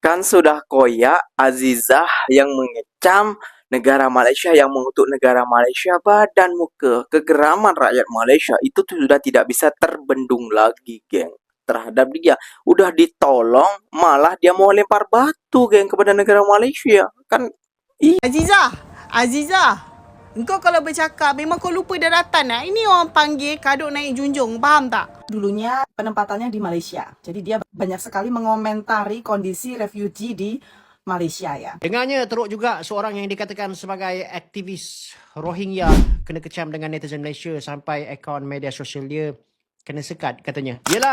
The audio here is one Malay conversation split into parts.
Kan sudah koyak Azizah yang mengecam negara Malaysia, yang mengutuk negara Malaysia, badan muka kegeraman rakyat Malaysia itu tuh sudah tidak bisa terbendung lagi, geng. Terhadap dia udah ditolong, malah dia mau lempar batu, geng, kepada negara Malaysia. Kan Azizah, Azizah, engkau kalau bercakap memang kau lupa daratan lah. Ini orang panggil kaduk naik junjung, faham tak? Dulunya penempatannya di Malaysia. Jadi dia banyak sekali mengomentari kondisi refugee di Malaysia ya. Dengarnya teruk juga seorang yang dikatakan sebagai aktivis Rohingya kena kecam dengan netizen Malaysia sampai akaun media sosial dia kena sekat katanya. Yelah.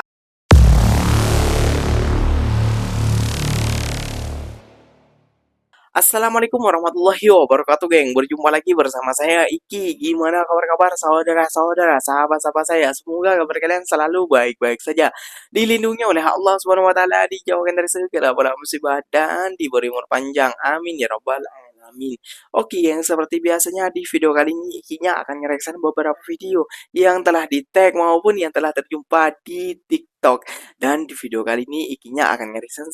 Assalamualaikum warahmatullahi wabarakatuh, geng. Berjumpa lagi bersama saya Iki. Gimana kabar-kabar saudara-saudara, sahabat-sahabat saya? Semoga kabar kalian selalu baik-baik saja, dilindungi oleh Allah Subhanahu wa taala, dijauhkan dari segala bala musibah dan diberi umur panjang. Amin ya rabbal alamin. Oke, yang seperti biasanya di video kali ini Ikinya akan ngereaction beberapa video yang telah di-tag maupun yang telah terjumpa di TikTok. Dan di video kali ini Ikinya akan ngereaction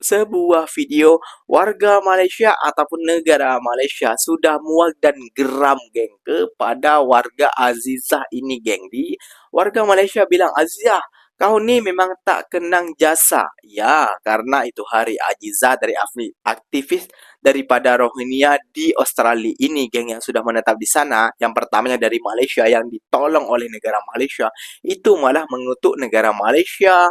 sebuah video warga Malaysia ataupun negara Malaysia sudah muak dan geram, geng, kepada warga Azizah ini, geng. Di warga Malaysia bilang, Azizah, kau nih memang tak kenang jasa. Ya, karena itu hari Azizah dari aktivis daripada Rohingya di Australia ini, geng, yang sudah menetap di sana. Yang pertamanya dari Malaysia yang ditolong oleh negara Malaysia, itu malah mengutuk negara Malaysia,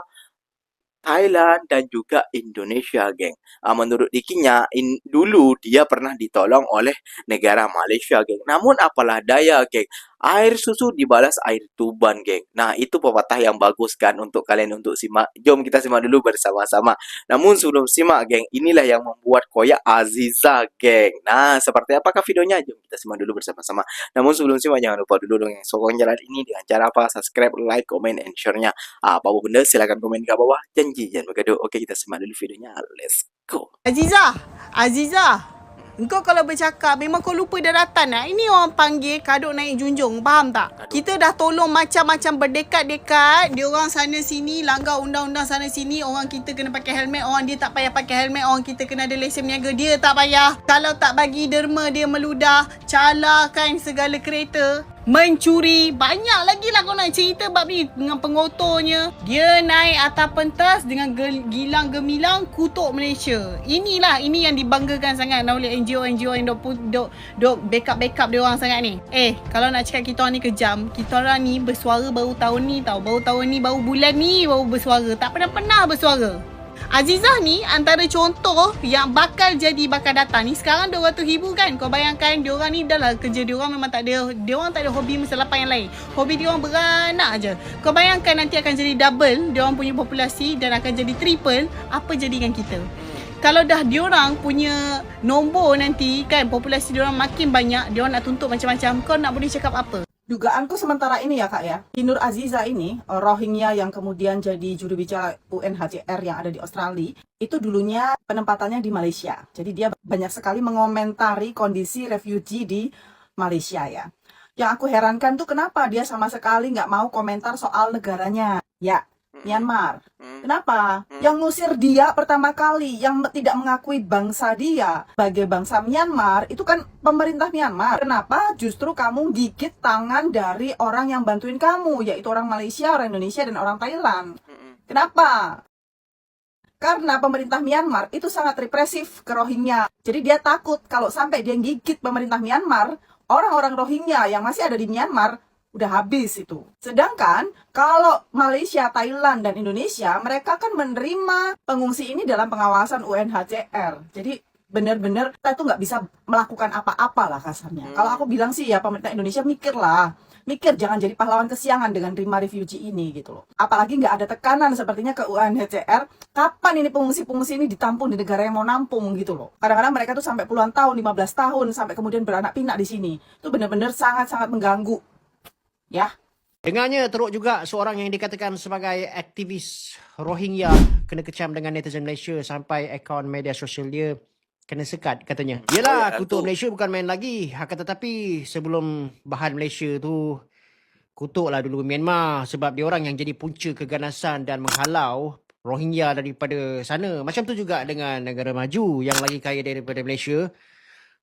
Thailand, dan juga Indonesia, geng. Menurut Dikinya, dulu dia pernah ditolong oleh negara Malaysia, geng. Namun apalah daya, geng. Air susu dibalas air tuban, geng. Nah, itu pepatah yang bagus kan untuk kalian untuk simak. Jom kita simak dulu bersama-sama. Namun sebelum simak, geng, inilah yang membuat koyak Azizah, geng. Nah, seperti apakah videonya? Jom kita simak dulu bersama-sama. Namun sebelum simak, jangan lupa dulu dong yang sokong jalan ini dengan cara apa? Subscribe, like, comment, and share-nya. Apa benda silahkan komen di bawah. Janji jangan bergaduh. Oke, kita simak dulu videonya. Let's go. Azizah, Azizah, engkau kalau bercakap memang kau lupa daratan lah. Ini orang panggil kaduk naik junjung, faham tak? Kita dah tolong macam-macam berdekat-dekat. Diorang sana sini langgar undang-undang sana sini. Orang kita kena pakai helmet, orang dia tak payah pakai helmet. Orang kita kena ada lesen berniaga, dia tak payah. Kalau tak bagi derma dia meludah, calakan segala kereta, mencuri. Banyak lagi lah kau nak cerita bab ni dengan pengotornya. Dia naik atas pentas dengan gilang gemilang kutuk Malaysia. Ini yang dibanggakan sangat oleh NGO-NGO yang dok backup dia orang sangat ni. Kalau nak cakap kita orang ni kejam, kita orang ni bersuara baru tahun ni tau. Baru bulan ni baru bersuara. Tak pernah bersuara. Azizah ni antara contoh yang bakal datang ni. Sekarang 200 ribu kan. Kau bayangkan diorang ni dah lah kerja diorang memang tak ada. Diorang tak ada hobi macam lapan yang lain. Hobi diorang beranak je. Kau bayangkan nanti akan jadi double diorang punya populasi dan akan jadi triple. Apa jadikan kita? Kalau dah diorang punya nombor nanti kan, populasi diorang makin banyak, diorang nak tuntut macam-macam, kau nak boleh cakap apa? Dugaanku sementara ini ya kak ya, Nur Azizah ini, Rohingya yang kemudian jadi juru bicara UNHCR yang ada di Australia, itu dulunya penempatannya di Malaysia. Jadi dia banyak sekali mengomentari kondisi refugee di Malaysia ya. Yang aku herankan tuh kenapa dia sama sekali nggak mau komentar soal negaranya. Ya, Myanmar. Kenapa? Yang ngusir dia pertama kali, yang tidak mengakui bangsa dia sebagai bangsa Myanmar, itu kan pemerintah Myanmar. Kenapa justru kamu gigit tangan dari orang yang bantuin kamu, yaitu orang Malaysia, orang Indonesia, dan orang Thailand? Kenapa? Karena pemerintah Myanmar itu sangat represif ke Rohingya. Jadi dia takut kalau sampai dia gigit pemerintah Myanmar, orang-orang Rohingya yang masih ada di Myanmar udah habis itu. Sedangkan kalau Malaysia, Thailand, dan Indonesia, mereka kan menerima pengungsi ini dalam pengawasan UNHCR. Jadi benar-benar kita tuh nggak bisa melakukan apa-apa lah kasarnya. Kalau aku bilang sih ya pemerintah Indonesia mikir jangan jadi pahlawan kesiangan dengan terima refugee ini gitu loh. Apalagi nggak ada tekanan sepertinya ke UNHCR, kapan ini pengungsi-pengungsi ini ditampung di negara yang mau nampung gitu loh. Kadang-kadang mereka tuh sampai puluhan tahun, 15 tahun, sampai kemudian beranak pinak di sini. Itu benar-benar sangat-sangat mengganggu. Ya. Dengarnya teruk juga seorang yang dikatakan sebagai aktivis Rohingya kena kecam dengan netizen Malaysia sampai akaun media sosial dia kena sekat katanya. Yelah, kutuk Malaysia bukan main lagi. Akan tetapi sebelum bahan Malaysia tu, kutuklah dulu Myanmar sebab dia orang yang jadi punca keganasan dan menghalau Rohingya daripada sana. Macam tu juga dengan negara maju yang lagi kaya daripada Malaysia.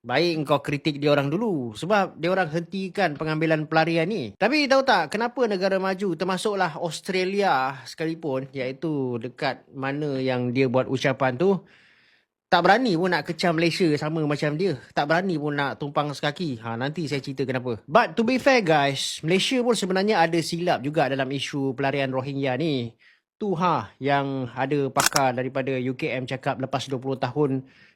Baik kau kritik dia orang dulu sebab dia orang hentikan pengambilan pelarian ni. Tapi tahu tak kenapa negara maju termasuklah Australia sekalipun, iaitu dekat mana yang dia buat ucapan tu, tak berani pun nak kecam Malaysia sama macam dia. Tak berani pun nak tumpang sekaki. Nanti saya cerita kenapa. But to be fair guys, Malaysia pun sebenarnya ada silap juga dalam isu pelarian Rohingya ni. Tu yang ada pakar daripada UKM cakap lepas 20 tahun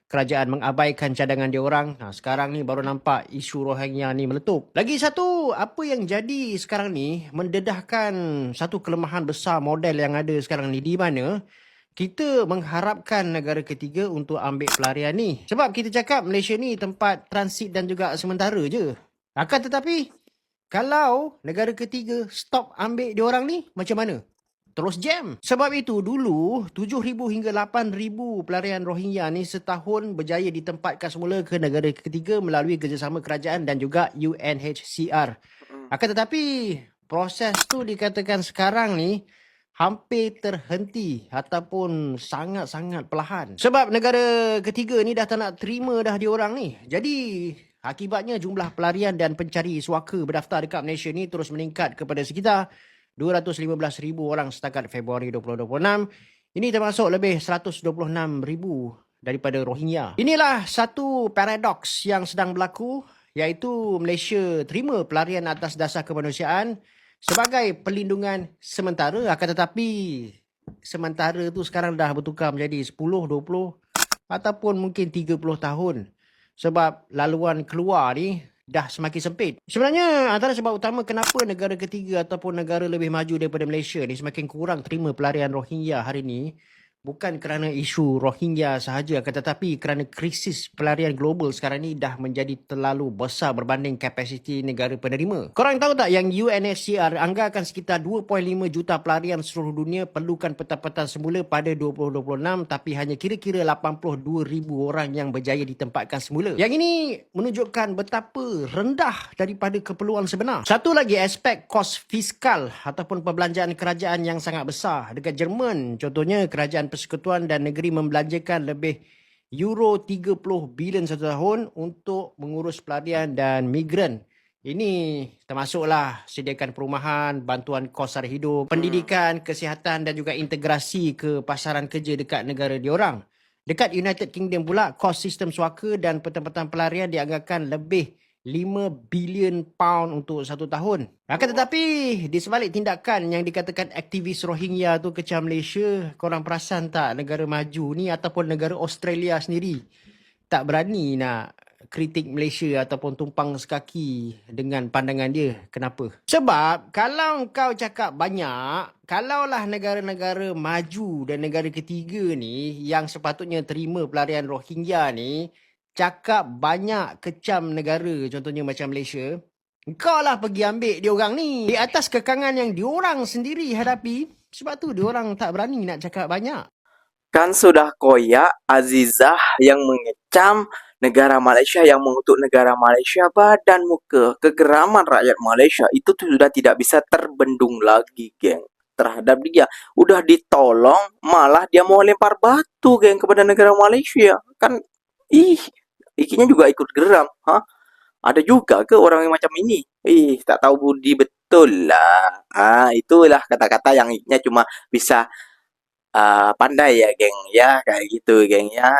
kerajaan mengabaikan cadangan dia orang. Sekarang ni baru nampak isu Rohingya ni meletup. Lagi satu, apa yang jadi sekarang ni mendedahkan satu kelemahan besar model yang ada sekarang ni, di mana kita mengharapkan negara ketiga untuk ambil pelarian ni. Sebab kita cakap Malaysia ni tempat transit dan juga sementara je. Akan tetapi, kalau negara ketiga stop ambil diorang ni, macam mana? Terus jam. Sebab itu dulu 7,000 hingga 8,000 pelarian Rohingya ni setahun berjaya ditempatkan semula ke negara ketiga melalui kerjasama kerajaan dan juga UNHCR. Akan tetapi proses tu dikatakan sekarang ni hampir terhenti ataupun sangat-sangat perlahan. Sebab negara ketiga ni dah tak nak terima dah diorang ni. Jadi akibatnya jumlah pelarian dan pencari suaka berdaftar dekat Malaysia ni terus meningkat kepada sekitar 215,000 orang setakat Februari 2026. Ini termasuk lebih 126,000 daripada Rohingya. Inilah satu paradoks yang sedang berlaku, iaitu Malaysia terima pelarian atas dasar kemanusiaan sebagai perlindungan sementara, akan tetapi sementara tu sekarang dah bertukar menjadi 10, 20 ataupun mungkin 30 tahun. Sebab laluan keluar ni dah semakin sempit. Sebenarnya antara sebab utama kenapa negara ketiga ataupun negara lebih maju daripada Malaysia ni semakin kurang terima pelarian Rohingya hari ni, bukan kerana isu Rohingya sahaja, akan tetapi kerana krisis pelarian global sekarang ni dah menjadi terlalu besar berbanding kapasiti negara penerima. Korang tahu tak yang UNHCR anggarkan sekitar 2.5 juta pelarian seluruh dunia perlukan peta-peta semula pada 2026, tapi hanya kira-kira 82,000 orang yang berjaya ditempatkan semula. Yang ini menunjukkan betapa rendah daripada keperluan sebenar. Satu lagi aspek kos fiskal ataupun perbelanjaan kerajaan yang sangat besar. Dekat Jerman contohnya, kerajaan Persekutuan dan negeri membelanjakan lebih euro 30 bilion satu tahun untuk mengurus pelarian dan migran. Ini termasuklah sediakan perumahan, bantuan kos sara hidup, pendidikan, kesihatan dan juga integrasi ke pasaran kerja dekat negara diorang. Dekat United Kingdom pula, kos sistem suaka dan petempatan pelarian dianggarkan lebih 5 bilion pound untuk satu tahun. Akan tetapi, di sebalik tindakan yang dikatakan aktivis Rohingya tu kecam Malaysia, korang perasan tak negara maju ni ataupun negara Australia sendiri tak berani nak kritik Malaysia ataupun tumpang sekaki dengan pandangan dia? Kenapa? Sebab kalau kau cakap banyak, kalaulah negara-negara maju dan negara ketiga ni yang sepatutnya terima pelarian Rohingya ni cakap banyak kecam negara contohnya macam Malaysia, engkau lah pergi ambil diorang ni di atas kekangan yang diorang sendiri hadapi. Sebab tu diorang tak berani nak cakap banyak. Kan sudah koyak Azizah yang mengecam negara Malaysia, yang mengutuk negara Malaysia, badan muka kegeraman rakyat Malaysia itu tuh sudah tidak bisa terbendung lagi, geng. Terhadap dia udah ditolong, malah dia mau lempar batu, geng, kepada negara Malaysia. Kan ikinya juga ikut geram. Ada juga ke orang yang macam ini? Tak tahu budi betul lah. Itulah kata-kata yang ikinya cuma bisa pandai ya, geng. Ya, kayak gitu, geng. Ya,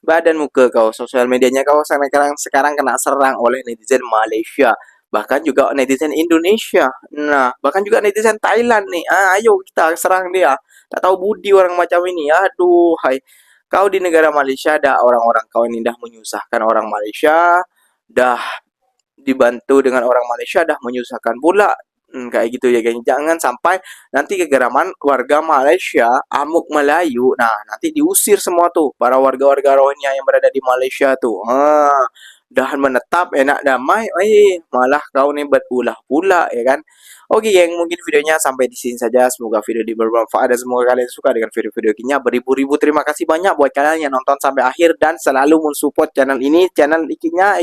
badan muka kau, sosial medianya kau sekarang kena serang oleh netizen Malaysia. Bahkan juga netizen Indonesia. Nah, bahkan juga netizen Thailand nih. Ayo kita serang dia. Tak tahu budi orang macam ini. Aduh, hai. Kau di negara Malaysia, dah orang-orang kau ini dah menyusahkan orang Malaysia, dah dibantu dengan orang Malaysia, dah menyusahkan pula. Kayak gitu ya, geng. Jangan sampai nanti kegeraman warga Malaysia, amuk Melayu, nanti diusir semua tuh para warga-warga Rohingya yang berada di Malaysia tuh. Dah menetap enak damai, malah kau nih berulah pula, ya kan? Oke, geng, mungkin videonya sampai di sini saja. Semoga video ini bermanfaat dan semoga kalian suka dengan video-video kinya. Beribu-ribu terima kasih banyak buat kalian yang nonton sampai akhir dan selalu mensupport channel ini, channel ikinya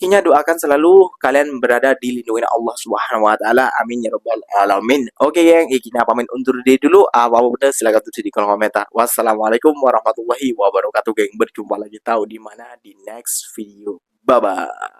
Inya doakan selalu kalian berada di lindungan Allah Subhanahu wa taala. Amin ya rabbal alamin. Oke, geng, Iki pamit undur diri dulu. Apa benar silakan tulis di kolom komentar. Wassalamualaikum warahmatullahi wabarakatuh, geng. Berjumpa lagi tahu di mana di next video. Bye bye.